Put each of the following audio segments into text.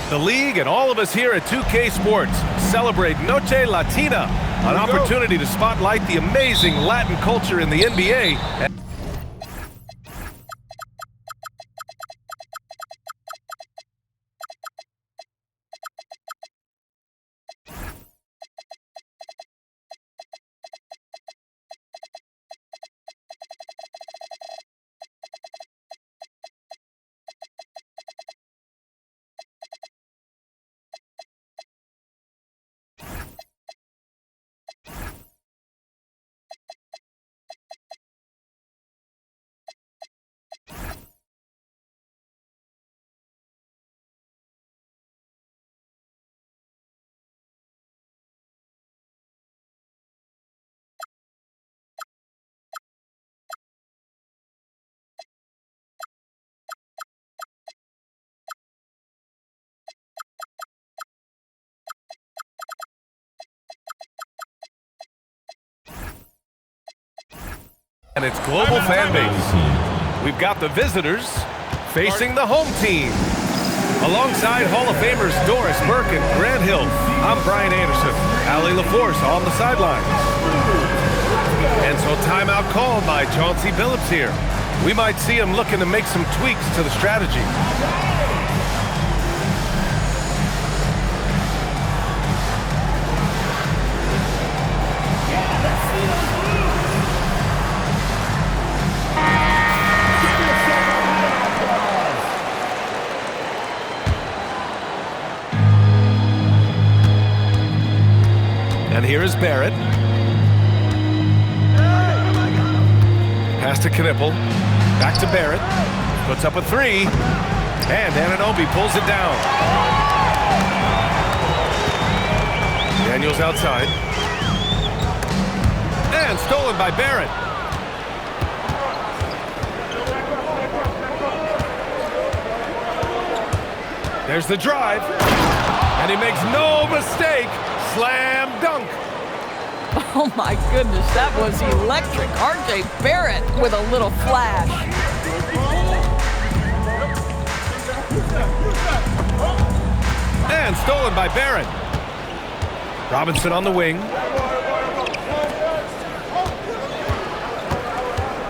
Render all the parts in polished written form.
The league and all of us here at 2K Sports celebrate Noche Latina, an opportunity to spotlight the amazing Latin culture in the NBA. And its global fan base. We've got the visitors facing the home team. Alongside Hall of Famers Doris Burke and Grant Hill, I'm Brian Anderson. Allie LaForce on the sidelines. And so timeout called by Chauncey Billups here. We might see him looking to make some tweaks to the strategy. And here is Barrett. Pass to Knipple. Back to Barrett. Puts up a three. And Anunoby pulls it down. Daniels outside. And stolen by Barrett. There's the drive. And he makes no mistake. Slam dunk. Oh my goodness, that was electric. RJ Barrett with a little flash. And stolen by Barrett. Robinson on the wing.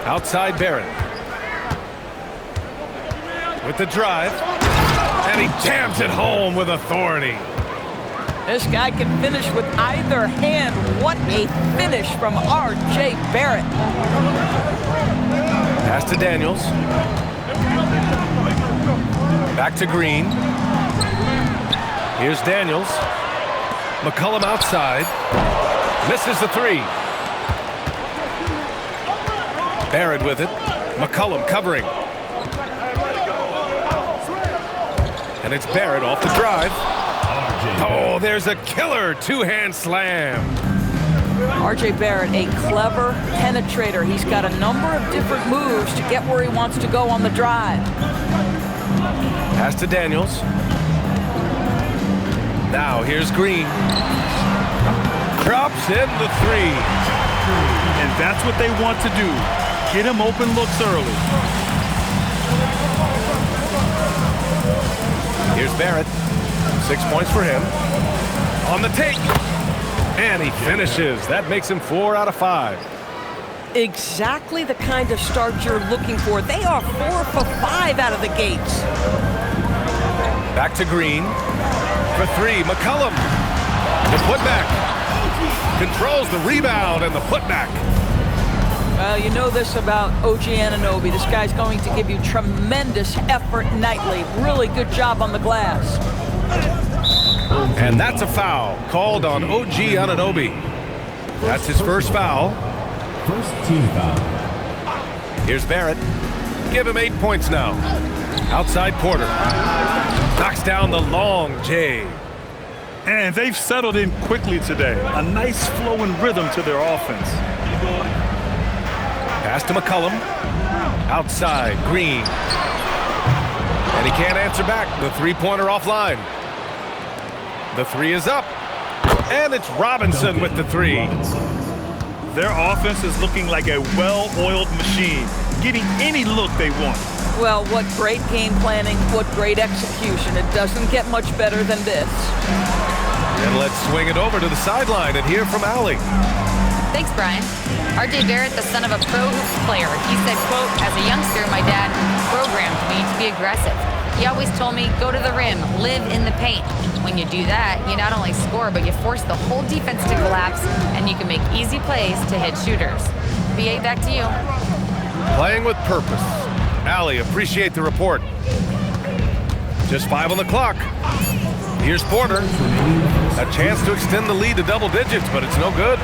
Outside Barrett. With the drive. And he jams it home with authority. This guy can finish with either hand. What a finish from RJ Barrett. Pass to Daniels. Back to Green. Here's Daniels. McCollum outside. Misses the three. Barrett with it. McCollum covering. And it's Barrett off the drive. Oh, there's a killer two-hand slam. RJ Barrett, a clever penetrator. He's got a number of different moves to get where he wants to go on the drive. Pass to Daniels. Now here's Green. Drops in the three. And that's what they want to do. Get him open looks early. Here's Barrett. 6 points for him. On the take. And he finishes. That makes him 4 out of 5. Exactly the kind of start you're looking for. They are 4 for 5 out of the gates. Back to Green. For three, McCollum. The putback. Controls the rebound and the putback. Well, you know this about OG Anunoby. This guy's going to give you tremendous effort nightly. Really good job on the glass. And that's a foul called on OG Anunoby. That's his first foul. First team foul. Here's Barrett. Give him 8 points now. Outside Porter. Knocks down the long J. And they've settled in quickly today. A nice flow and rhythm to their offense. Pass to McCollum. Outside, Green. And he can't answer back. The three-pointer offline. The three is up. And it's Robinson with the three. Their offense is looking like a well-oiled machine, getting any look they want. Well, what great game planning, what great execution. It doesn't get much better than this. And let's swing it over to the sideline and hear from Allie. Thanks, Brian. R.J. Barrett, the son of a pro hoops player. He said, quote, as a youngster, my dad programmed me to be aggressive. He always told me, go to the rim, live in the paint. When you do that, you not only score, but you force the whole defense to collapse, and you can make easy plays to hit shooters. BA, back to you. Playing with purpose. Allie, appreciate the report. Just 5 on the clock. Here's Porter. A chance to extend the lead to double digits, but it's no good.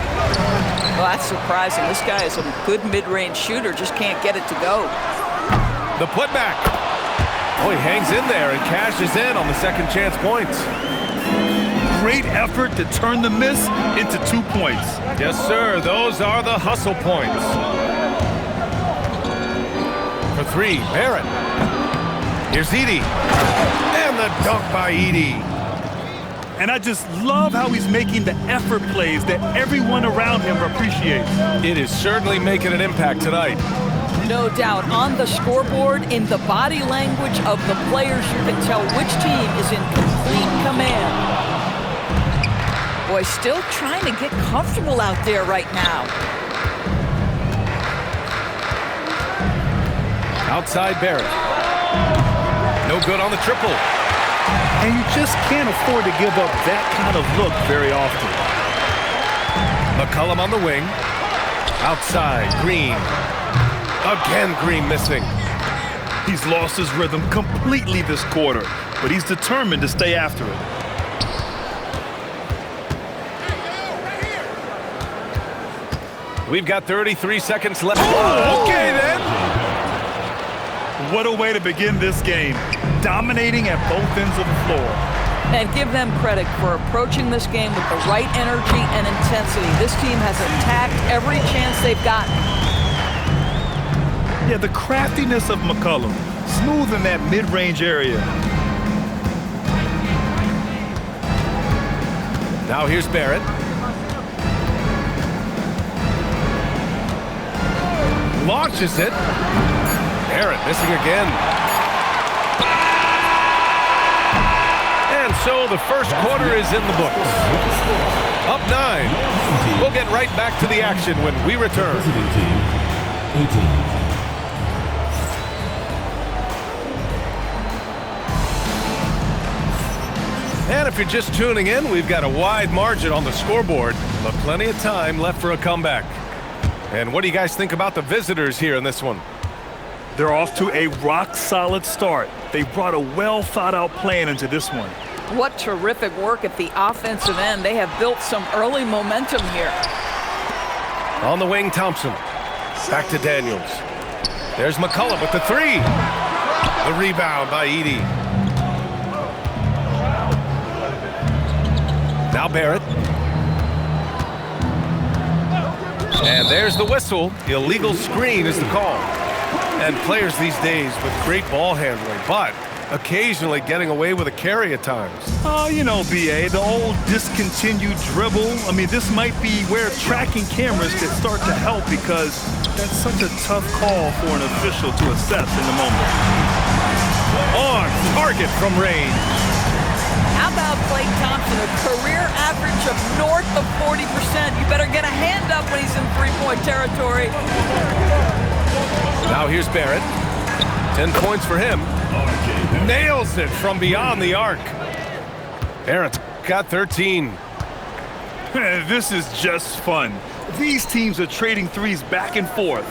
Well, that's surprising. This guy is a good mid-range shooter, just can't get it to go. The putback. Oh, he hangs in there and cashes in on the second chance points. Great effort to turn the miss into 2 points. Yes, sir. Those are the hustle points. For 3, Barrett. Here's Edey. And the dunk by Edey. And I just love how he's making the effort plays that everyone around him appreciates. It is certainly making an impact tonight. No doubt. On the scoreboard, in the body language of the players, you can tell which team is in complete command. Boy, still trying to get comfortable out there right now. Outside Barrett. No good on the triple. And you just can't afford to give up that kind of look very often. McCollum on the wing. Outside, Green. Again, Green missing. He's lost his rhythm completely this quarter, but he's determined to stay after it. We've got 33 seconds left. Oh, okay, then. What a way to begin this game. Dominating at both ends of the floor. And give them credit for approaching this game with the right energy and intensity. This team has attacked every chance they've gotten. Yeah, the craftiness of McCollum. Smooth in that mid-range area. Now here's Barrett. Launches it. Barrett missing again. And so the first quarter is in the books. Up 9. We'll get right back to the action when we return. And if you're just tuning in, we've got a wide margin on the scoreboard, but plenty of time left for a comeback. And what do you guys think about the visitors here in this one? They're off to a rock-solid start. They brought a well-thought-out plan into this one. What terrific work at the offensive end. They have built some early momentum here. On the wing, Thompson. Back to Daniels. There's McCollum with the 3. The rebound by Edey. Now Barrett. And there's the whistle. Illegal screen is the call. And players these days with great ball handling, but occasionally getting away with a carry at times. Oh, you know, BA, the old discontinued dribble. I mean, this might be where tracking cameras could start to help because that's such a tough call for an official to assess in the moment. On target from range. How about Klay Thompson, a career average of north of 40%. You better get a hand up when he's in three-point territory. Now here's Barrett. 10 points for him. Nails it from beyond the arc. Barrett's got 13. This is just fun. These teams are trading threes back and forth.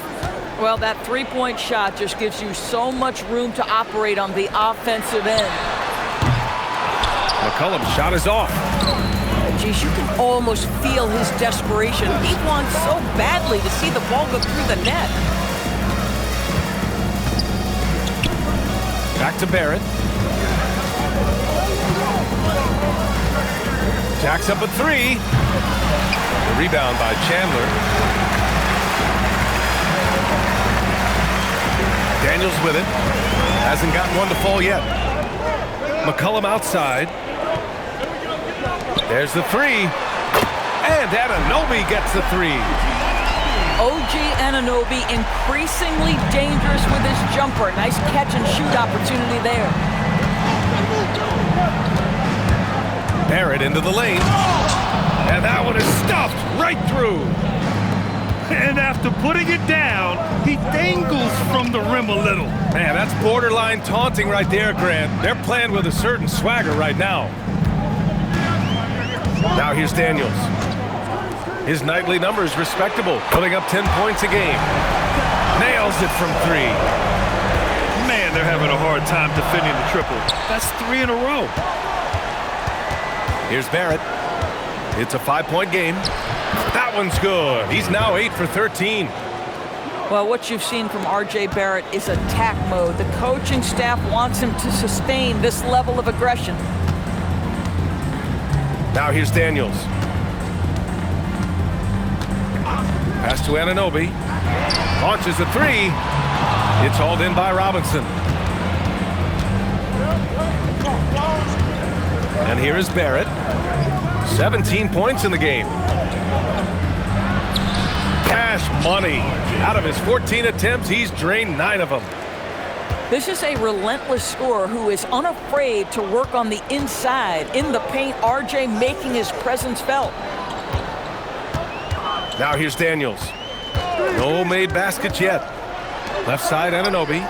Well, that three-point shot just gives you so much room to operate on the offensive end. McCollum's shot is off. Geez, you can almost feel his desperation. He wants so badly to see the ball go through the net. Back to Barrett. Jacks up a 3. The rebound by Chandler. Daniels with it. Hasn't gotten one to fall yet. McCollum outside. There's the 3. And Anunoby gets the 3. OG Anunoby increasingly dangerous with his jumper. Nice catch and shoot opportunity there. Barrett into the lane. And that one is stuffed right through. And after putting it down, he dangles from the rim a little. Man, that's borderline taunting right there, Grant. They're playing with a certain swagger right now. Now here's Daniels. His nightly numbers respectable, putting up 10 points a game. Nails it from 3. Man, they're having a hard time defending the triple. That's 3 in a row. Here's Barrett. It's a 5-point game. That one's good. He's now 8 for 13. Well, what you've seen from R.J. Barrett is attack mode. The coaching staff wants him to sustain this level of aggression. Now here's Daniels. Pass to Anunoby. Launches a 3. It's hauled in by Robinson. And here is Barrett. 17 points in the game. Cash money. Out of his 14 attempts, he's drained 9 of them. This is a relentless scorer who is unafraid to work on the inside. In the paint, R.J. making his presence felt. Now here's Daniels. No made baskets yet. Left side, Anunoby.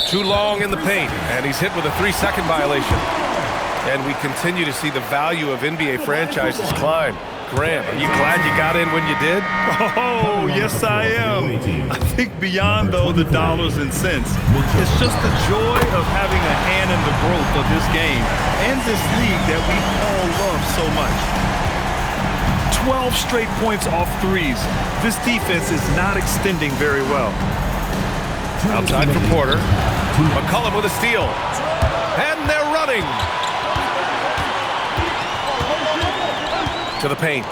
Too long in the paint, and he's hit with a 3-second violation. And we continue to see the value of NBA franchises climb. Grant, are you glad you got in when you did? Oh, yes I am. I think beyond, though, the dollars and cents, it's just the joy of having a hand in the growth of this game and this league that we all love so much. 12 straight points off threes. This defense is not extending very well. Outside for Porter. McCollum with a steal. And they're running. To the paint.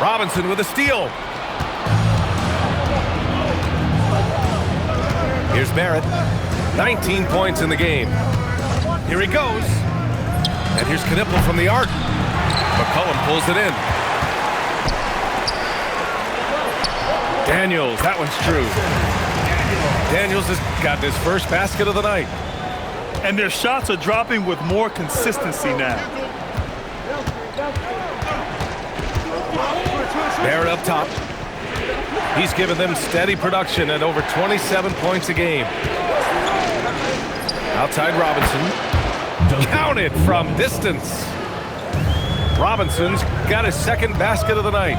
Robinson with a steal. Here's Barrett. 19 points in the game. Here he goes. And here's Knipple from the arc. McCollum pulls it in. Daniels, that one's true. Daniels has got his first basket of the night. And their shots are dropping with more consistency now. Barrett up top. He's given them steady production at over 27 points a game. Outside Robinson. Counted from distance. Robinson's got his second basket of the night.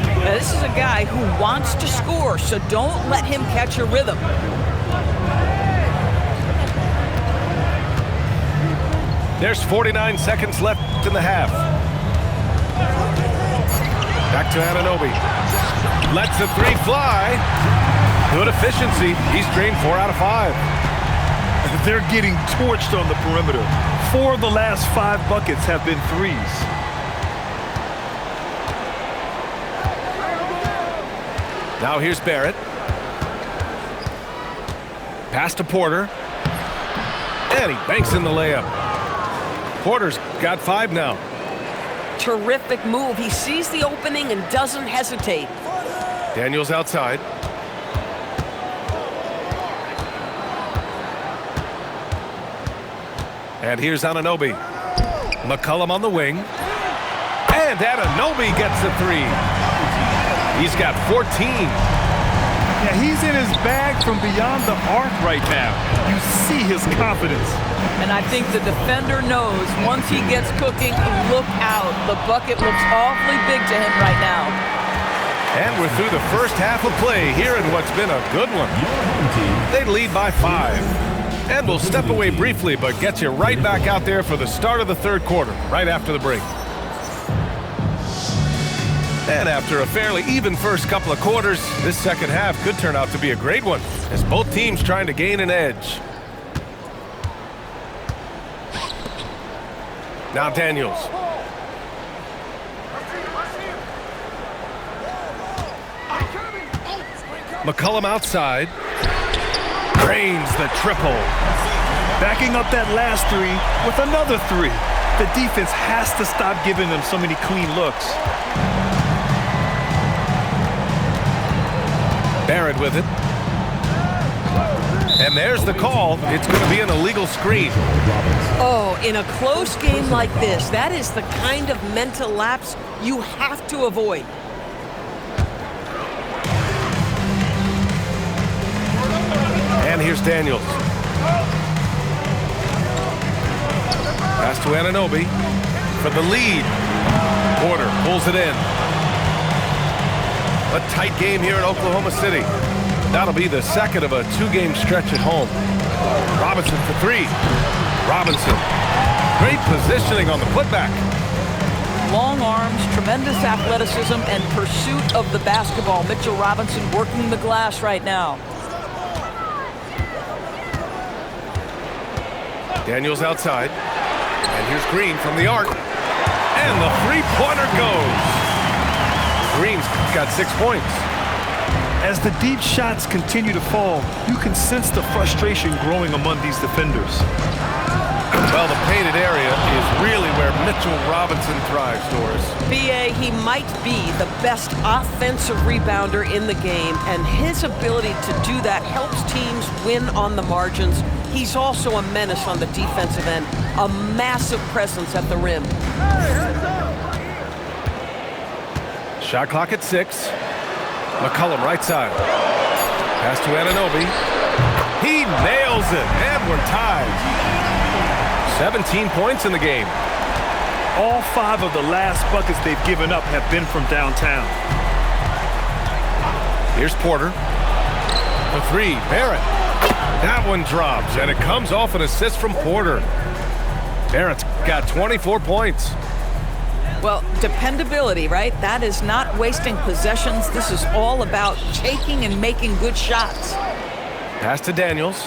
Now, this is a guy who wants to score, so don't let him catch a rhythm. There's 49 seconds left in the half. Back to Anunoby. Lets the 3 fly. Good efficiency. He's drained 4 out of 5. They're getting torched on the perimeter. 4 of the last 5 buckets have been threes. Now here's Barrett. Pass to Porter. And he banks in the layup. Porter's got 5 now. Terrific move. He sees the opening and doesn't hesitate. Daniels outside. And here's Anunoby. McCollum on the wing. And Anunoby gets the 3. He's got 14. Yeah, he's in his bag from beyond the arc right now. You see his confidence. And I think the defender knows once he gets cooking, look out. The bucket looks awfully big to him right now. And we're through the first half of play here in what's been a good one. They lead by 5. And we'll step away briefly, but get you right back out there for the start of the third quarter, right after the break. And after a fairly even first couple of quarters, this second half could turn out to be a great one, as both teams trying to gain an edge. Now Daniels. McCollum outside. Drains the triple. Backing up that last 3 with another 3. The defense has to stop giving them so many clean looks. Barrett with it. And there's the call. It's going to be an illegal screen. Oh, in a close game like this, that is the kind of mental lapse you have to avoid. And here's Daniels. Pass to Anunoby for the lead. Porter pulls it in. A tight game here in Oklahoma City. That'll be the second of a two-game stretch at home. Robinson for three. Robinson. Great positioning on the putback. Long arms, tremendous athleticism, and pursuit of the basketball. Mitchell Robinson working the glass right now. Daniels outside. And here's Green from the arc. And the three-pointer goes. Green's got 6 points. As the deep shots continue to fall, you can sense the frustration growing among these defenders. Well, the painted area is really where Mitchell Robinson thrives, Doris. B.A., he might be the best offensive rebounder in the game, and his ability to do that helps teams win on the margins. He's also a menace on the defensive end, a massive presence at the rim. Shot clock at 6. McCollum right side. Pass to Anunoby. He nails it, and we're tied. 17 points in the game. All 5 of the last buckets they've given up have been from downtown. Here's Porter. For three, Barrett. That one drops, and it comes off an assist from Porter. Barrett's got 24 points. Well, dependability, right? That is not wasting possessions. This is all about taking and making good shots. Pass to Daniels.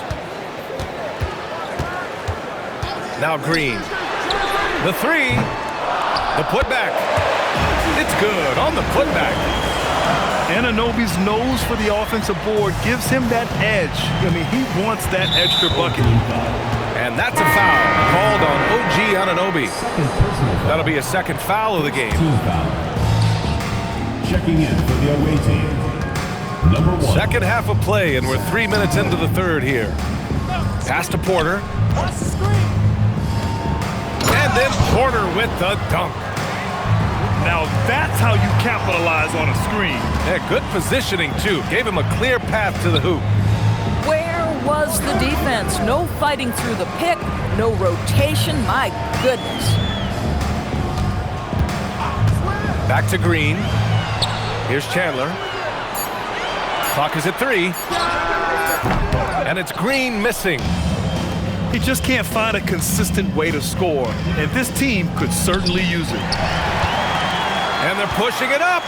Now Green. The three. The putback. It's good on the putback. Anunoby's nose for the offensive board gives him that edge. I mean, he wants that extra bucket. And that's a foul called on OG Anunoby. That'll be a second foul of the game. Team foul. Checking in for the away team. Number 1. Second half of play, and we're 3 minutes into the third here. Pass to Porter. And then Porter with the dunk. Now that's how you capitalize on a screen. Yeah, good positioning, too. Gave him a clear path to the hoop. Where was the defense? No fighting through the pick, no rotation. My goodness. Back to Green. Here's Chandler. Clock is at 3. And it's Green missing. He just can't find a consistent way to score, and this team could certainly use it. And they're pushing it up.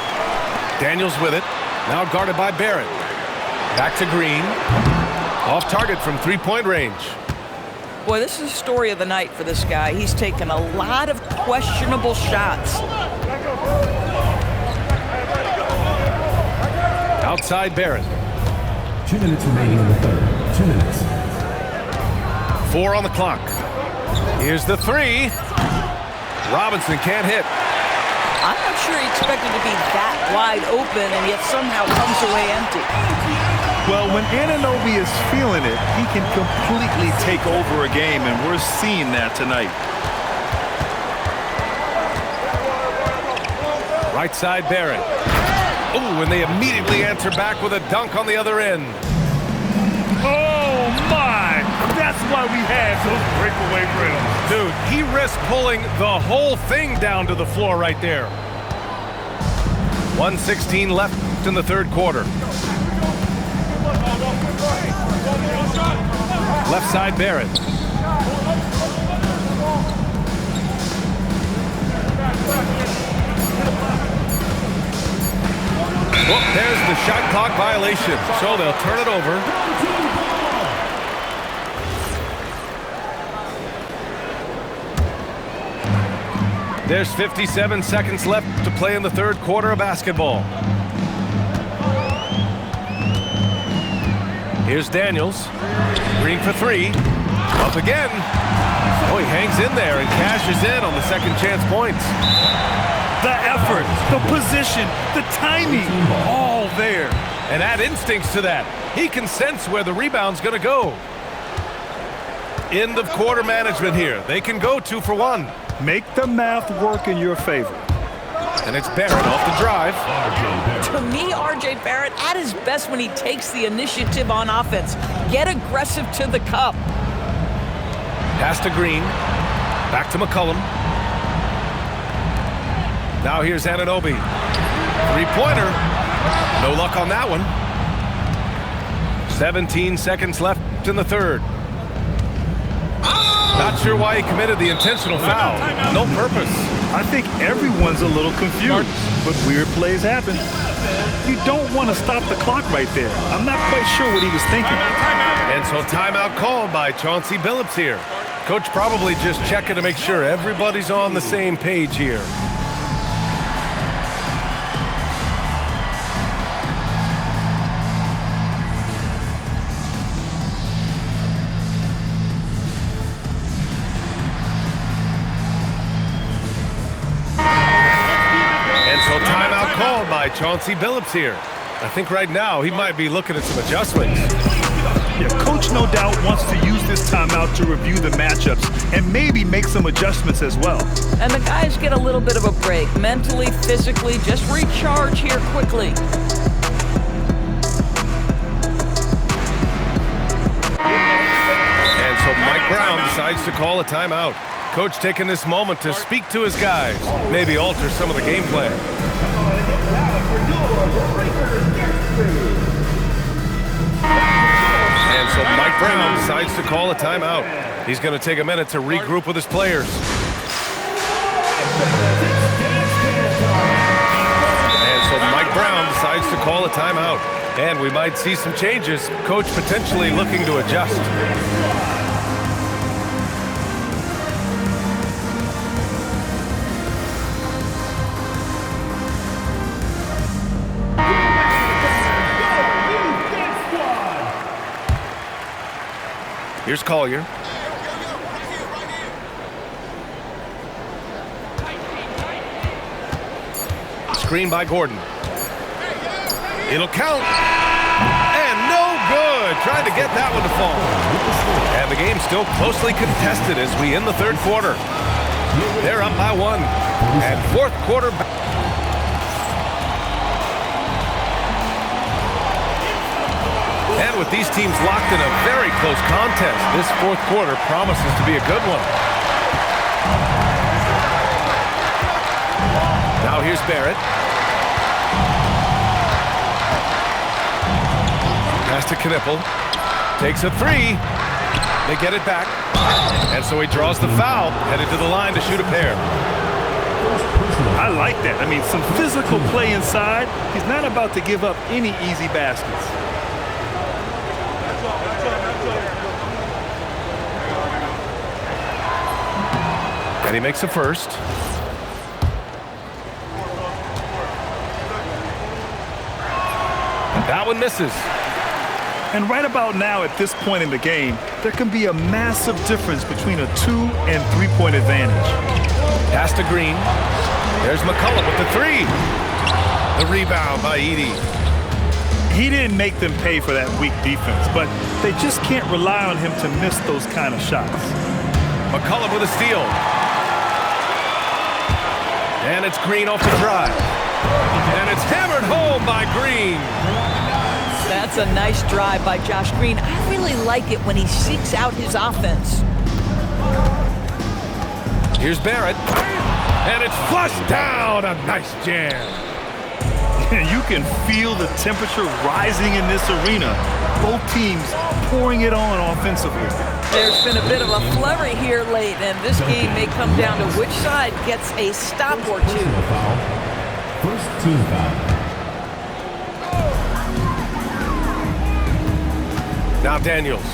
Daniels with it. Now guarded by Barrett. Back to Green. Off target from three-point range. Boy, this is the story of the night for this guy. He's taken a lot of questionable shots. Outside Barrett. 2 minutes remaining in the third. 2 minutes. 4 on the clock. Here's the three. Robinson can't hit. I'm not sure he expected to be that wide open and yet somehow comes away empty. Well, when Anunoby is feeling it, he can completely take over a game, and we're seeing that tonight. Right side Barrett. Ooh, and they immediately answer back with a dunk on the other end. Oh, my! That's why we have those breakaway rims. Dude, he risked pulling the whole thing down to the floor right there. 1:16 left in the third quarter. Left side Barrett. Well, there's the shot clock violation, so they'll turn it over. There's 57 seconds left to play in the third quarter of basketball. Here's Daniels. Green for three. Up again. Oh, he hangs in there and cashes in on the second chance points. The effort, the position, the timing, all there. And add instincts to that. He can sense where the rebound's going to go. End of quarter management here. They can go 2 for 1. Make the math work in your favor. And it's Barrett off the drive. To me, R.J. Barrett at his best when he takes the initiative on offense. Get aggressive to the cup. Pass to Green. Back to McCollum. Now here's Anunoby. Three-pointer. No luck on that one. 17 seconds left in the third. Not sure why he committed the intentional foul. No purpose. I think everyone's a little confused, but weird plays happen. You don't want to stop the clock right there. I'm not quite sure what he was thinking. And so timeout called by Chauncey Billups here. Coach probably just checking to make sure everybody's on the same page here. By Chauncey Billups here. I think right now he might be looking at some adjustments. Yeah, Coach no doubt wants to use this timeout to review the matchups and maybe make some adjustments as well. And the guys get a little bit of a break. Mentally, physically, just recharge here quickly. And so Mike Brown decides to call a timeout. Coach taking this moment to speak to his guys, maybe alter some of the game plan. And so Mike Brown decides to call a timeout. He's going to take a minute to regroup with his players. And so Mike Brown decides to call a timeout. And we might see some changes. Coach potentially looking to adjust. Here's Collier. Screen by Gordon. It'll count. And no good. Trying to get that one to fall. And the game's still closely contested as we end the third quarter. They're up by 1. And fourth quarter. And with these teams locked in a very close contest, this fourth quarter promises to be a good one. Now here's Barrett. Pass to Knippel. Takes a 3. They get it back. And so he draws the foul, headed to the line to shoot a pair. I like that. I mean, some physical play inside. He's not about to give up any easy baskets. And he makes a first. And that one misses. And right about now, at this point in the game, there can be a massive difference between a 2- and 3-point advantage. Pass to Green. There's McCollum with the 3. The rebound by Edey. He didn't make them pay for that weak defense, but they just can't rely on him to miss those kind of shots. McCollum with a steal. And it's Green off the drive. And it's hammered home by Green. That's a nice drive by Josh Green. I really like it when he seeks out his offense. Here's Barrett. And it's flushed down. A nice jam. You can feel the temperature rising in this arena. Both teams pouring it on offensively. There's been a bit of a flurry here late, and this game may come down to which side gets a stop or two. First team foul. Now Daniels.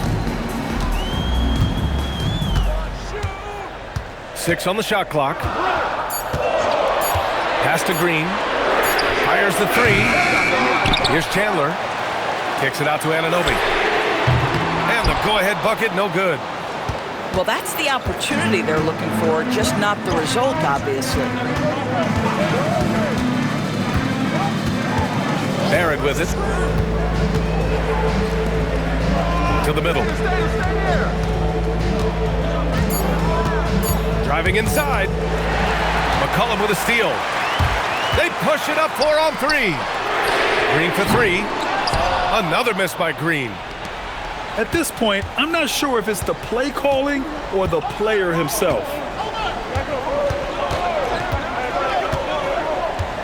6 on the shot clock. Pass to Green. Fires the 3. Here's Chandler. Kicks it out to Anunoby. And the go-ahead bucket, no good. Well, that's the opportunity they're looking for, just not the result, obviously. Barrett with it. To the middle. Driving inside. McCollum with a steal. They push it up 4-on-3. Green for 3. Another miss by Green. At this point, I'm not sure if it's the play calling or the player himself.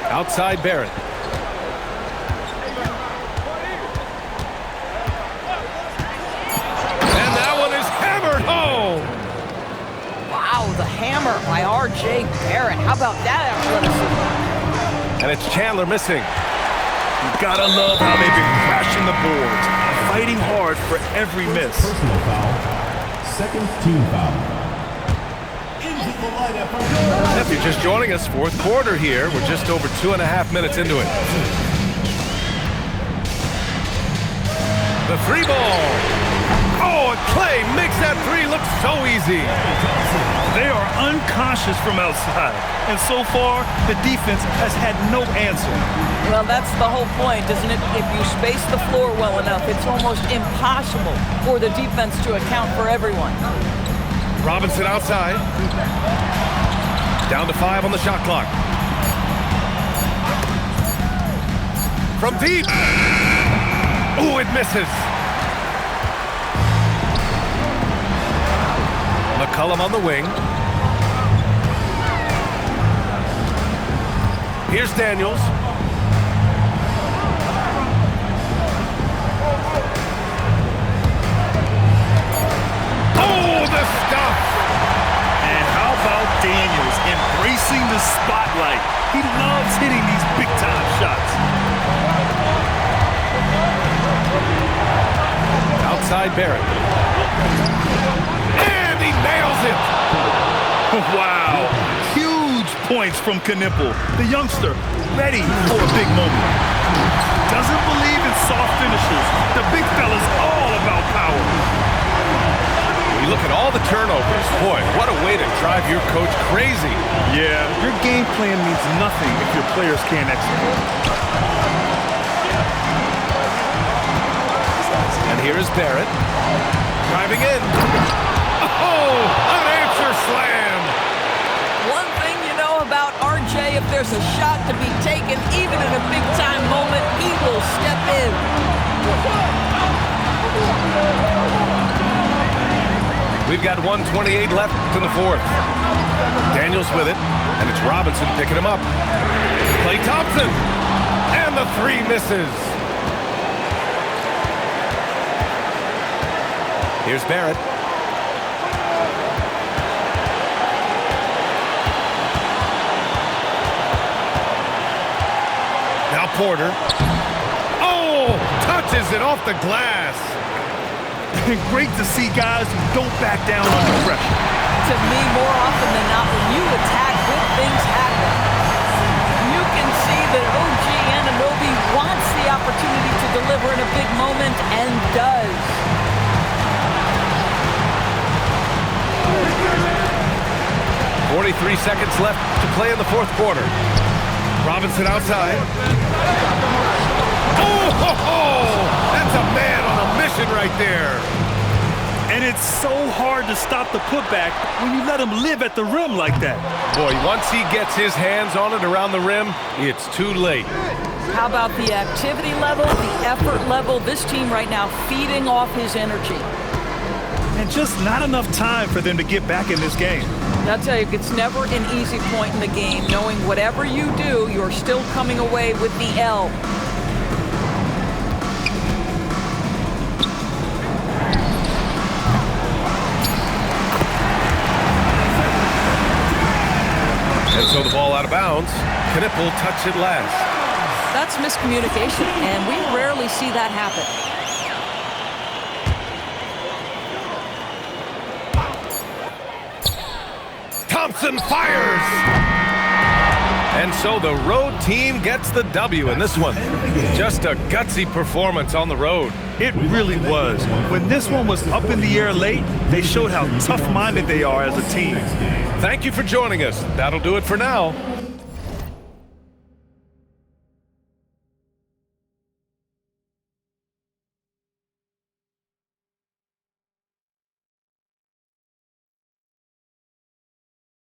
Outside Barrett. And that one is hammered home. Wow, the hammer by R.J. Barrett. How about that athleticism? And it's Chandler missing. You gotta love how they've been crashing the boards, fighting hard for every miss. Personal foul. Second team foul. Into the lineup for goal. If you're just joining us, fourth quarter here. We're just over 2.5 minutes into it. The 3 ball. Oh, and Clay makes that 3 look so easy. They are unconscious from outside, and so far, the defense has had no answer. Well, that's the whole point, isn't it? If you space the floor well enough, it's almost impossible for the defense to account for everyone. Robinson outside. Down to 5 on the shot clock. From deep. Oh, it misses. McCollum on the wing. Here's Daniels. Oh, the stuff! And how about Daniels embracing the spotlight? He loves hitting these big-time shots. Outside Barrett. And he nails it! Wow. Huge points from Knipple, the youngster, ready for a big moment. Doesn't believe in soft finishes. The big fella's all about power. You look at all the turnovers. Boy, what a way to drive your coach crazy. Yeah, your game plan means nothing if your players can't execute. And here is Barrett. Driving in. Oh, an answer slam. One thing you know about RJ, if there's a shot to be taken, even in a big-time moment, he will step in. We've got 1:28 left in the fourth. Daniels with it, and it's Robinson picking him up. Klay Thompson, and the 3 misses. Here's Barrett. Now Porter. Oh, touches it off the glass. Great to see guys who don't back down under pressure. To me, more often than not, when you attack, good things happen. You can see that OG Anunoby wants the opportunity to deliver in a big moment and does. .43 seconds left to play in the fourth quarter. Robinson outside. Oh, ho, ho! That's a man on a mission right there. And it's so hard to stop the putback when you let him live at the rim like that. Boy, once he gets his hands on it around the rim, it's too late. How about the activity level, the effort level? This team right now feeding off his energy. And just not enough time for them to get back in this game. I'll tell you, it's never an easy point in the game, knowing whatever you do, you're still coming away with the L. And so the ball out of bounds. Knipple touched it last. That's miscommunication, and we rarely see that happen. Thompson fires! And so the road team gets the W in this one. Just a gutsy performance on the road. It really was. When this one was up in the air late, they showed how tough-minded they are as a team. Thank you for joining us. That'll do it for now.